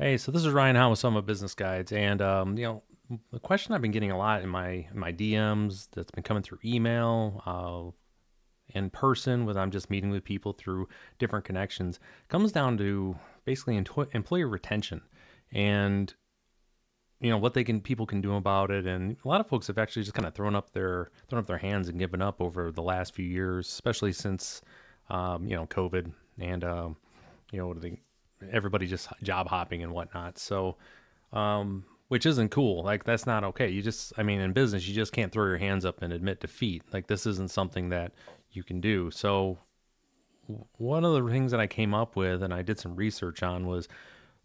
Hey, so this is Ryan Howe with Business Guides, and the question I've been getting a lot in my DMs that's been coming through email, in person, when I'm just meeting with people through different connections, comes down to basically employee retention, and what people can do about it. And a lot of folks have actually just kind of thrown up their hands and given up over the last few years, especially since COVID and what are they everybody just job hopping and whatnot. So, which isn't cool. Like that's not okay. I mean, in business, you just can't throw your hands up and admit defeat. Like this isn't something that you can do. So, one of the things that I came up with and I did some research on was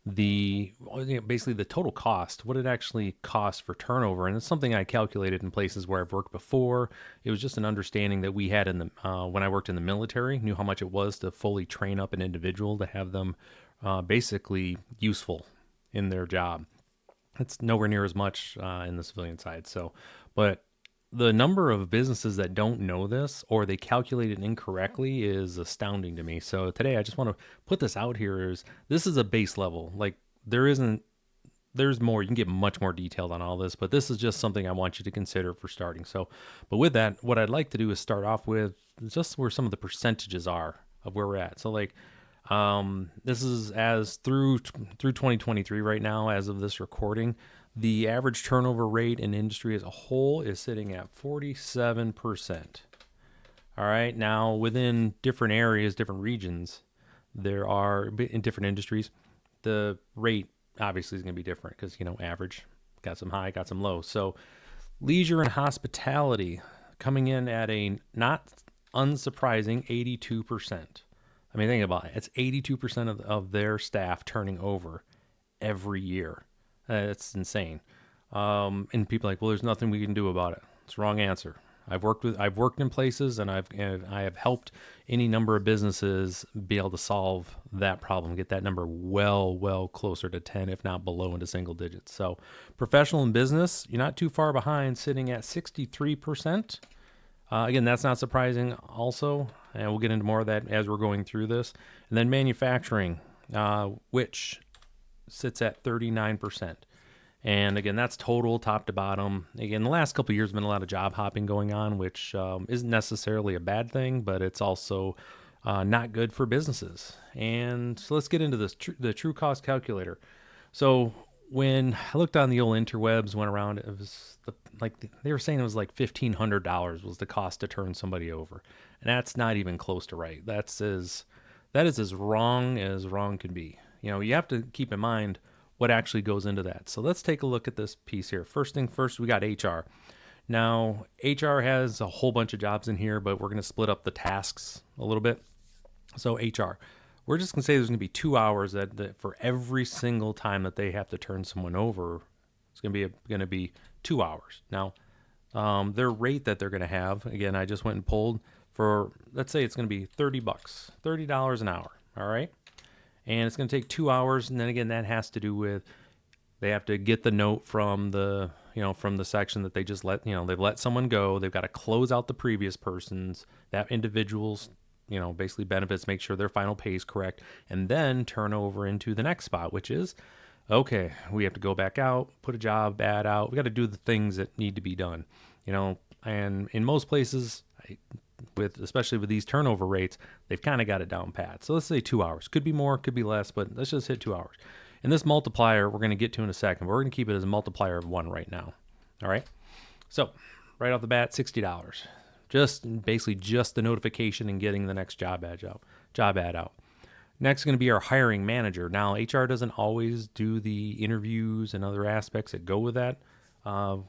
basically the total cost, what it actually costs for turnover. And it's something I calculated in places where I've worked before. It was just an understanding that we had in the when I worked in the military, knew how much it was to fully train up an individual to have them basically useful in their job. It's nowhere near as much in the civilian side. So, but the number of businesses that don't know this or they calculate it incorrectly is astounding to me. So today I just want to put this out here is this is a base level. Like there's more, you can get much more detailed on all this, but this is just something I want you to consider for starting. So, but with that, what I'd like to do is start off with just where some of the percentages are of where we're at. So like this is as through 2023 right now, as of this recording, the average turnover rate in industry as a whole is sitting at 47%. All right, now within different areas, different regions, there are in different industries, the rate obviously is going to be different because average got some high, got some low. So leisure and hospitality coming in at a not unsurprising 82%. I mean, think about it. It's 82% of their staff turning over every year. It's insane. And people are like, well, there's nothing we can do about it. It's the wrong answer. I've worked in places and I have helped any number of businesses be able to solve that problem, get that number well closer to 10, if not below into single digits. So professional and business, you're not too far behind, sitting at 63%. Again, that's not surprising also, and we'll get into more of that as we're going through this. And then manufacturing, which sits at 39%. And again, that's total top to bottom. Again, the last couple of years, been a lot of job hopping going on, which isn't necessarily a bad thing, but it's also not good for businesses. And so let's get into this the true cost calculator. So when I looked on the old interwebs, went around, it was like they were saying it was like $1,500 was the cost to turn somebody over, and that's not even close to right. That is as wrong can be. You have to keep in mind what actually goes into that. So let's take a look at this piece here. First thing first, we got HR. Now, HR has a whole bunch of jobs in here, but we're going to split up the tasks a little bit. So HR, we're just going to say there's going to be 2 hours that for every single time that they have to turn someone over, it's going to be 2 hours. Now, their rate that they're going to have, again, I just went and pulled for, let's say it's going to be $30, $30 an hour. All right. And it's going to take 2 hours. And then again, that has to do with, they have to get the note from from the section that they just they've let someone go. They've got to close out the previous person's, that individual's, basically benefits, make sure their final pay is correct, and then turn over into the next spot, which is, okay, we have to go back out, put a job ad out. We got to do the things that need to be done, and in most places, especially with these turnover rates, they've kind of got it down pat. So let's say 2 hours. Could be more, could be less, but let's just hit 2 hours. And this multiplier we're going to get to in a second, but we're going to keep it as a multiplier of 1 right now. All right. So right off the bat, $60. Basically just the notification and getting the next job ad out. Next is going to be our hiring manager. Now, HR doesn't always do the interviews and other aspects that go with that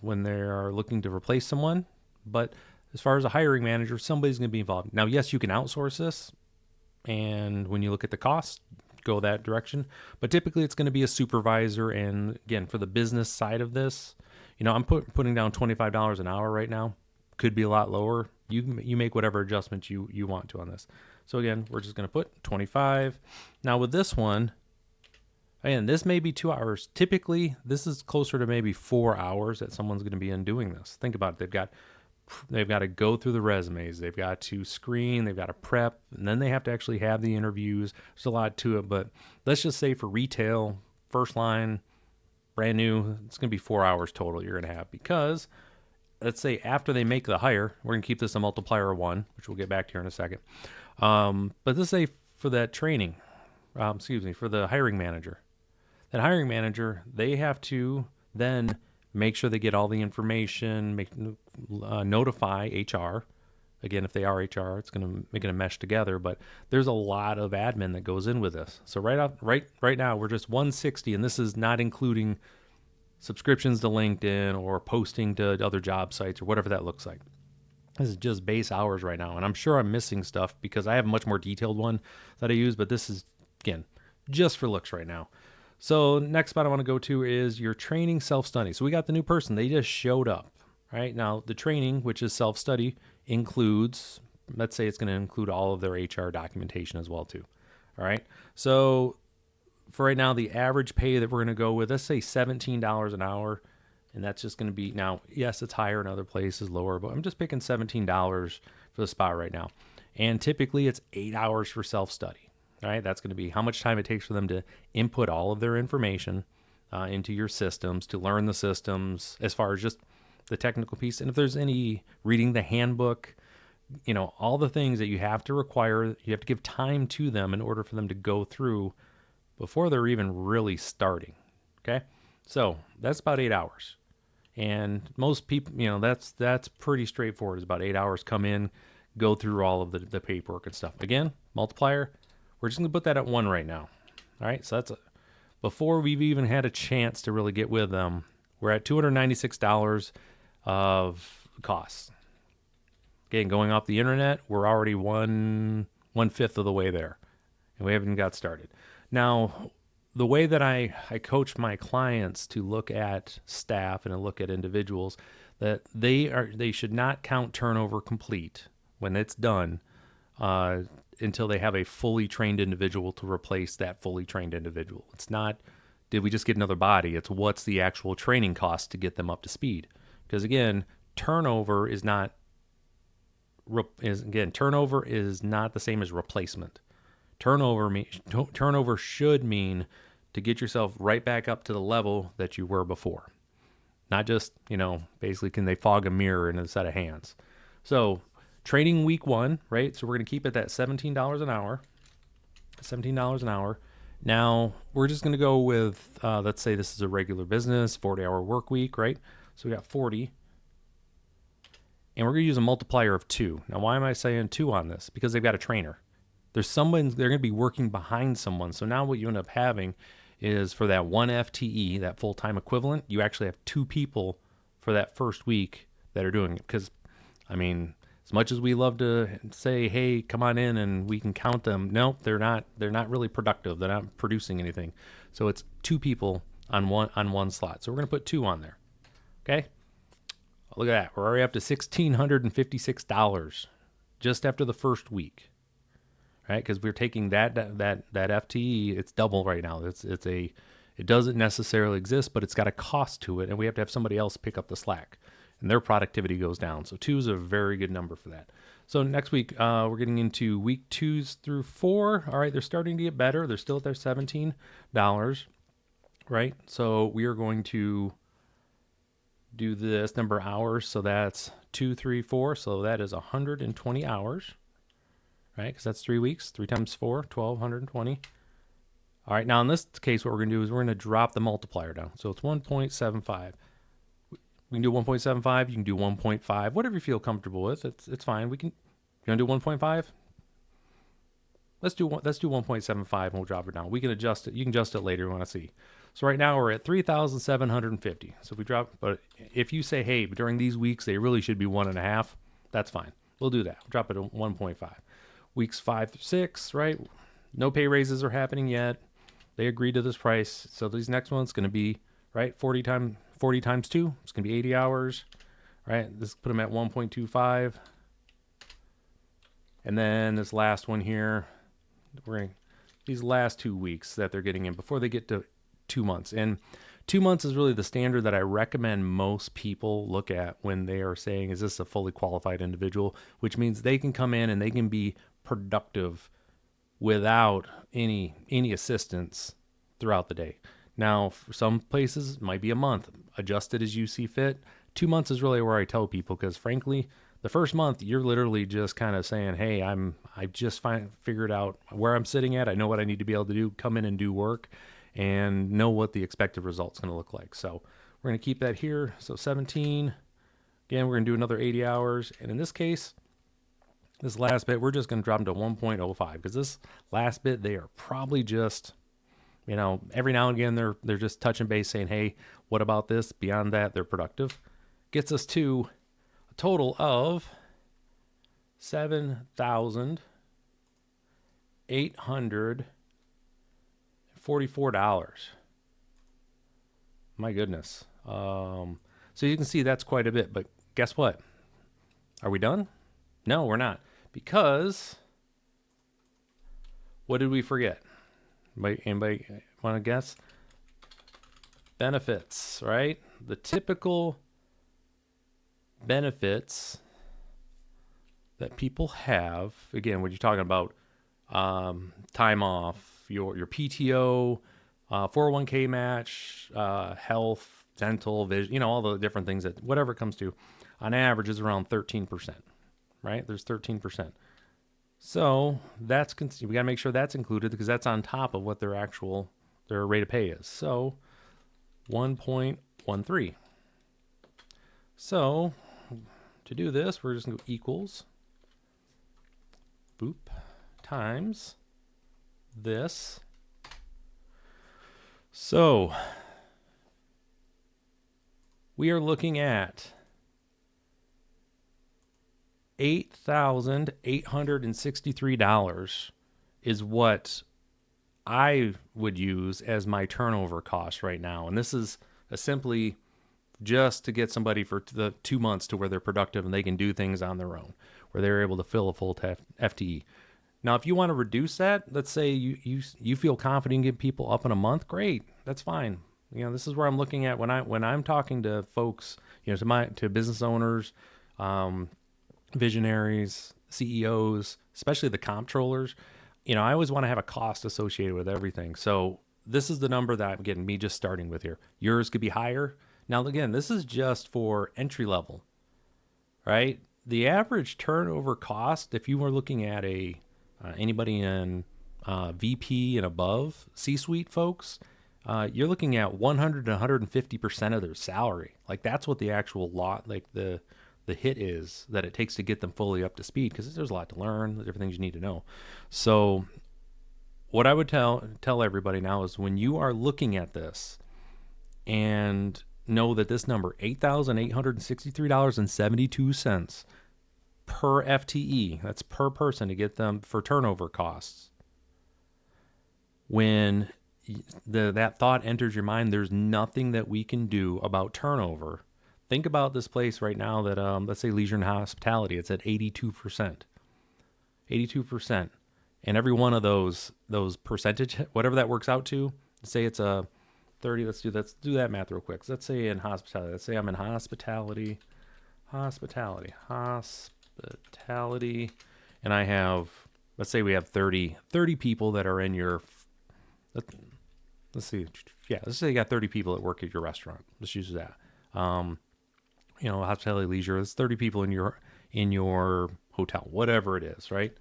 when they are looking to replace someone. But as far as a hiring manager, somebody's going to be involved. Now, yes, you can outsource this, and when you look at the cost, go that direction. But typically, it's going to be a supervisor. And again, for the business side of this, I'm putting down $25 an hour right now. Could be a lot lower. You make whatever adjustments you want to on this. So again, we're just going to put 25. Now with this one, again, this may be 2 hours. Typically, this is closer to maybe 4 hours that someone's going to be in doing this. Think about it. They've got to go through the resumes. They've got to screen. They've got to prep. And then they have to actually have the interviews. There's a lot to it. But let's just say for retail, first line, brand new, it's going to be 4 hours total you're going to have, because let's say after they make the hire, we're going to keep this a multiplier of 1, which we'll get back to here in a second. But let's say for that training, for the hiring manager, that hiring manager, they have to then make sure they get all the information, notify HR. Again, if they are HR, it's going to make it a mesh together, but there's a lot of admin that goes in with this. So right now we're just 160, and this is not including subscriptions to LinkedIn or posting to other job sites or whatever that looks like. This is just base hours right now, and I'm sure I'm missing stuff because I have a much more detailed one that I use, but this is, again, just for looks right now. So next spot I want to go to is your training self-study. So we got the new person. They just showed up, right? Now the training, which is self-study, includes, let's say it's going to include all of their HR documentation as well too. All right. So for right now, the average pay that we're going to go with, let's say $17 an hour. And that's just going to be, now, yes, it's higher in other places, lower, but I'm just picking $17 for the spot right now. And typically it's 8 hours for self-study. All right, that's going to be how much time it takes for them to input all of their information into your systems, to learn the systems as far as just the technical piece. And if there's any reading the handbook, all the things that you have to require, you have to give time to them in order for them to go through before they're even really starting. Okay, so that's about 8 hours. And most people, that's pretty straightforward. It's about 8 hours, come in, go through all of the paperwork and stuff. Again, multiplier, we're just going to put that at 1 right now. All right, so before we've even had a chance to really get with them, we're at $296 of costs. Again, going off the internet, we're already one-fifth of the way there, and we haven't even got started. Now, the way that I coach my clients to look at staff and to look at individuals, that they should not count turnover complete when it's done until they have a fully trained individual to replace that fully trained individual. It's not, did we just get another body? It's what's the actual training cost to get them up to speed? Because again, turnover is not the same as replacement. Turnover should mean to get yourself right back up to the level that you were before. Not just, basically can they fog a mirror in a set of hands. So training week 1, right? So we're going to keep it at $17 an hour. $17 an hour. Now we're just going to go with, let's say this is a regular business, 40-hour work week, right? So we got 40. And we're going to use a multiplier of 2. Now, why am I saying 2 on this? Because they've got a trainer. They're going to be working behind someone. So now what you end up having is for that 1 FTE, that full-time equivalent, you actually have 2 people for that first week that are doing it. Because, as much as we love to say, hey, come on in and we can count them, no, they're not really productive. They're not producing anything. So it's 2 people on one slot. So we're going to put 2 on there. Okay? Look at that. We're already up to $1,656 just after the first week. Right? Because we're taking that FTE, it's double right now. It doesn't necessarily exist, but it's got a cost to it, and we have to have somebody else pick up the slack, and their productivity goes down. So 2 is a very good number for that. So next week, we're getting into week 2s through 4. All right, they're starting to get better. They're still at their $17, right? So we are going to do this number of hours. So that's 2, 3, 4. So that is 120 hours. Right, because that's 3 weeks. 3 times 4, 1,220. All right, now in this case, what we're going to do is we're going to drop the multiplier down. So it's 1.75. We can do 1.75. You can do 1.5. Whatever you feel comfortable with. It's fine. You want to do 1.5? Let's do 1.75 and we'll drop it down. We can adjust it. You can adjust it later. We want to see. So right now we're at 3,750. So if we drop, but if you say, hey, during these weeks they really should be 1.5, that's fine. We'll do that. We'll drop it to 1.5. Weeks 5 through 6, right? No pay raises are happening yet. They agreed to this price. So these next one's going to be, right, 40 times 2. It's going to be 80 hours, right? Let's put them at 1.25. And then this last one here, these last 2 weeks that they're getting in before they get to 2 months. And 2 months is really the standard that I recommend most people look at when they are saying, is this a fully qualified individual? Which means they can come in and they can be productive without any assistance throughout the day. Now, for some places, it might be a month. Adjust it as you see fit. 2 months is really where I tell people because, frankly, the first month you're literally just kind of saying, "Hey, I just figured out where I'm sitting at. I know what I need to be able to do. Come in and do work, and know what the expected result's going to look like." So we're going to keep that here. So 17. Again, we're going to do another 80 hours, and in this case, this last bit, we're just going to drop them to 1.05 because this last bit, they are probably just, every now and again they're just touching base saying, "Hey, what about this?" Beyond that, they're productive. Gets us to a total of $7,844. My goodness. So you can see that's quite a bit, but guess what? Are we done? No, we're not. Because what did we forget? Anybody want to guess? Benefits, right? The typical benefits that people have, again, when you're talking about time off, your PTO, 401k match, health, dental, vision, all the different things that whatever it comes to, on average is around 13%, right? There's 13%. So we got to make sure that's included because that's on top of what their rate of pay is. So 1.13. So to do this, we're just going to go equals, boop, times this. So we are looking at $8,863 is what I would use as my turnover cost right now. And this is simply just to get somebody for the 2 months to where they're productive and they can do things on their own, where they're able to fill a full FTE. Now, if you want to reduce that, let's say you feel confident in getting people up in a month, great, that's fine. This is where I'm looking at when I'm talking to folks, to business owners, visionaries, CEOs, especially the comptrollers. I always want to have a cost associated with everything. So this is the number that I'm getting, me just starting with here. Yours could be higher. Now, again, this is just for entry level, right? The average turnover cost, if you were looking at anybody in VP and above, C-suite folks, you're looking at 100 to 150% of their salary. Like that's what the actual the hit is that it takes to get them fully up to speed, because there's a lot to learn, different things you need to know. So what I would tell everybody now is when you are looking at this and know that this number, $8,863.72 per FTE, that's per person to get them for turnover costs. When that thought enters your mind, there's nothing that we can do about turnover. Think about this place right now that, let's say leisure and hospitality, it's at 82%. 82%. And every one of those percentage, whatever that works out to, say it's a 30, let's do that math real quick. So let's say in hospitality, let's say I'm in hospitality, and I have, let's say we have 30 people that are in your, let's see, yeah, let's say you got 30 people that work at your restaurant. Let's use that. Hospitality, leisure, it's 30 people in your hotel, whatever it is, right?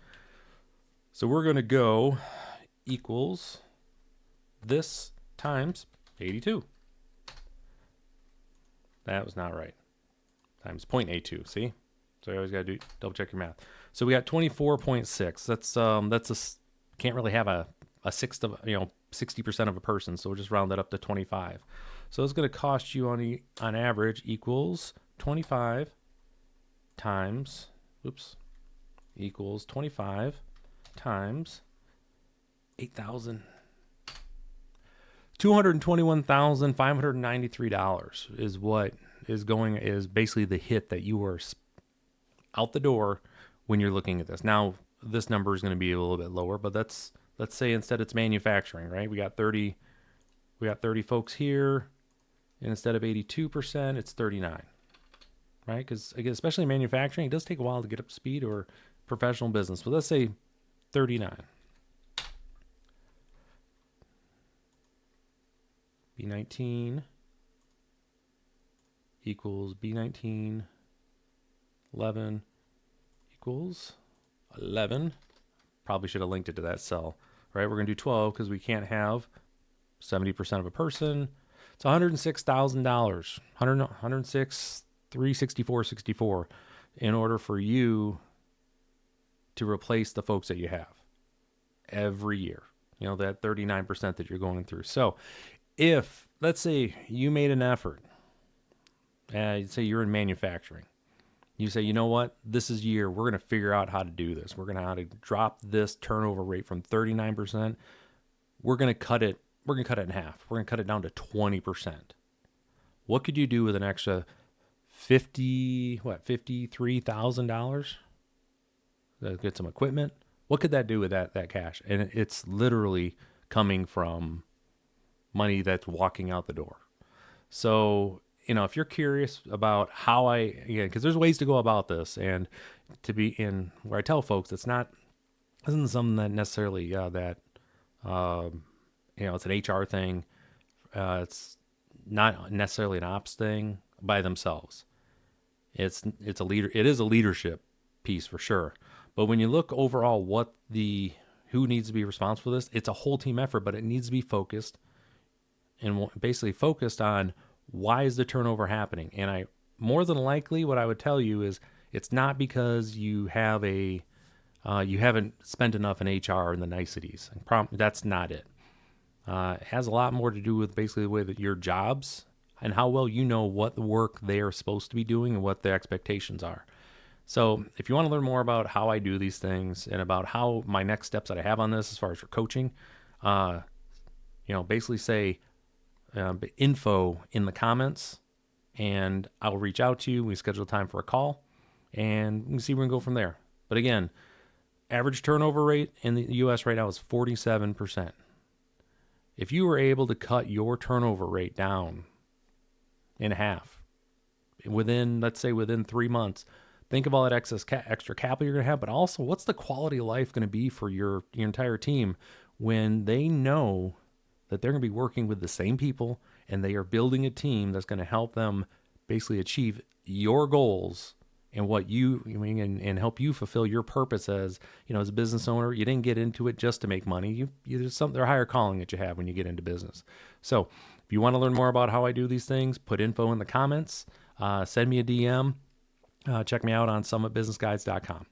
So we're going to go equals this times 82. That was not right. Times 0.82, see? So you always got to double check your math. So we got 24.6. That's can't really have a sixth of, 60% of a person. So we'll just round that up to 25. So it's going to cost you on average equals 25 times, equals 25 times 8,000. $221,593 is what is basically the hit that you are out the door when you're looking at this. Now, this number is going to be a little bit lower, but let's say instead it's manufacturing, right? We got 30 folks here, and instead of 82%, it's 39, right? Because again, especially manufacturing, it does take a while to get up to speed, or professional business. But let's say 39. B19 equals B19, 11 equals 11. Probably should have linked it to that cell, right? We're going to do 12 because we can't have 70% of a person. It's $106,000, 106, 364.64 in order for you to replace the folks that you have every year. You know, that 39% that you're going through. So if, let's say you made an effort, say you're in manufacturing, you say, you know what, this is year, we're going to figure out how to do this. We're going to how to drop this turnover rate from 39%. We're going to cut it in half. We're going to cut it down to 20%. What could you do with an extra $53,000? Get some equipment. What could that do with that cash? And it's literally coming from money that's walking out the door. So, you know, if you're curious about how because there's ways to go about this, and to be in where I tell folks, isn't something that necessarily that it's an HR thing. It's not necessarily an ops thing by themselves. It's a leader. It is a leadership piece for sure. But when you look overall, who needs to be responsible for this, it's a whole team effort, but it needs to be focused and basically focused on why is the turnover happening. And more than likely, what I would tell you is it's not because you have you haven't spent enough in HR and the niceties. That's not it. It has a lot more to do with basically the way that your jobs and how well you know what the work they are supposed to be doing and what the expectations are. So if you want to learn more about how I do these things and about how my next steps that I have on this as far as for coaching, basically say info in the comments, and I'll reach out to you. We schedule time for a call, and we can see where we can go from there. But again, average turnover rate in the U.S. right now is 47%. If you were able to cut your turnover rate down in half within 3 months, think of all that extra capital you're going to have, but also what's the quality of life going to be for your entire team when they know that they're going to be working with the same people and they are building a team that's going to help them basically achieve your goals and what and help you fulfill your purpose as a business owner. You didn't get into it just to make money. There's a higher calling that you have when you get into business. So if you want to learn more about how I do these things, put info in the comments, send me a DM, check me out on summitbusinessguides.com.